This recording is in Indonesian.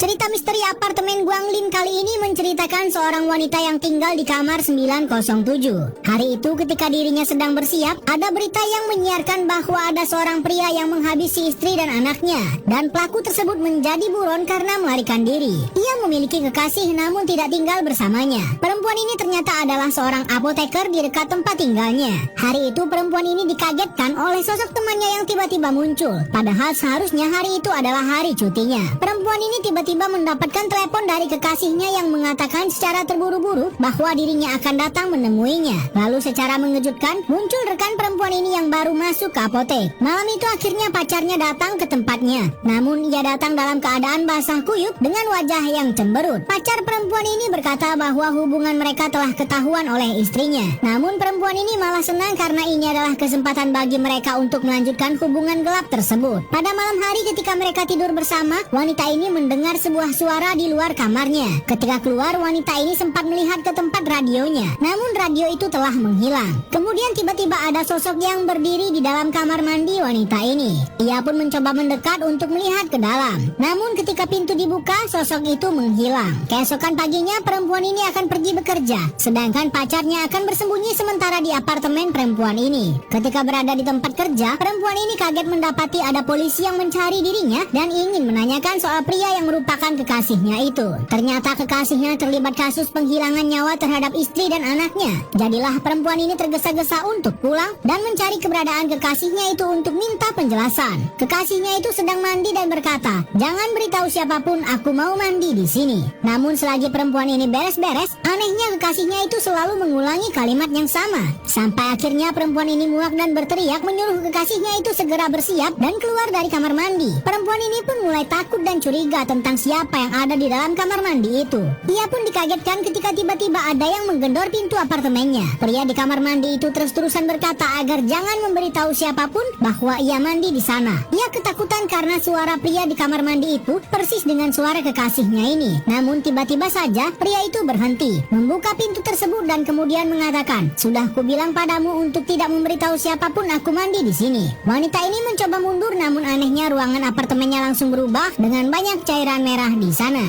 Cerita misteri apartemen Guanglin kali ini menceritakan seorang wanita yang tinggal di kamar 907. Hari itu ketika dirinya sedang bersiap, ada berita yang menyiarkan bahwa ada seorang pria yang menghabisi istri dan anaknya. Dan pelaku tersebut menjadi buron karena melarikan diri. Ia memiliki kekasih namun tidak tinggal bersamanya. Perempuan ini ternyata adalah seorang apoteker di dekat tempat tinggalnya. Hari itu perempuan ini dikagetkan oleh sosok temannya yang tiba-tiba muncul. Padahal seharusnya hari itu adalah hari cutinya. Perempuan ini tiba-tiba mendapatkan telepon dari kekasihnya yang mengatakan secara terburu-buru bahwa dirinya akan datang menemuinya. Lalu secara mengejutkan muncul rekan perempuan ini yang baru masuk ke apotek. Malam itu akhirnya pacarnya datang ke tempatnya. Namun ia datang dalam keadaan basah kuyup dengan wajah yang cemberut. Pacar perempuan ini berkata bahwa hubungan mereka telah ketahuan oleh istrinya. Namun perempuan ini malah senang karena ini adalah kesempatan bagi mereka untuk melanjutkan hubungan gelap tersebut. Pada malam hari ketika mereka tidur bersama, wanita ini mendengar sebuah suara di luar kamarnya. Ketika keluar, wanita ini sempat melihat ke tempat radionya. Namun radio itu telah menghilang. Kemudian tiba-tiba ada sosok yang berdiri di dalam kamar mandi wanita ini. Ia pun mencoba mendekat untuk melihat ke dalam. Namun ketika pintu dibuka, sosok itu menghilang. Keesokan paginya perempuan ini akan pergi bekerja, sedangkan pacarnya akan bersembunyi sementara di apartemen perempuan ini. Ketika berada di tempat kerja, perempuan ini kaget mendapati ada polisi yang mencari dirinya dan ingin menanyakan soal pria yang merupakan kekasihnya itu. Ternyata kekasihnya terlibat kasus penghilangan nyawa terhadap istri dan anaknya. Jadilah perempuan ini tergesa-gesa untuk pulang dan mencari keberadaan kekasihnya itu untuk minta penjelasan. Kekasihnya itu sedang mandi dan berkata, "Jangan beritahu siapapun, aku mau mandi di sini." Namun selagi perempuan ini beres-beres, anehnya kekasihnya itu selalu mengulangi kalimat yang sama. Sampai akhirnya perempuan ini muak dan berteriak menyuruh kekasihnya itu segera bersiap dan keluar dari kamar mandi. Perempuan ini pun mulai takut dan curiga tentang siapa yang ada di dalam kamar mandi itu. Ia pun dikagetkan ketika tiba-tiba ada yang menggedor pintu apartemennya. Pria di kamar mandi itu terus-terusan berkata agar jangan memberitahu siapapun bahwa ia mandi di sana. Ia ketakutan karena suara pria di kamar mandi itu persis dengan suara kekasihnya ini. Namun tiba-tiba saja pria itu berhenti, membuka pintu tersebut dan kemudian mengatakan, "Sudah kubilang padamu untuk tidak memberitahu siapapun aku mandi di sini." Wanita ini mencoba mundur namun anehnya ruangan apartemennya langsung berubah dengan banyak cairan merah di sana.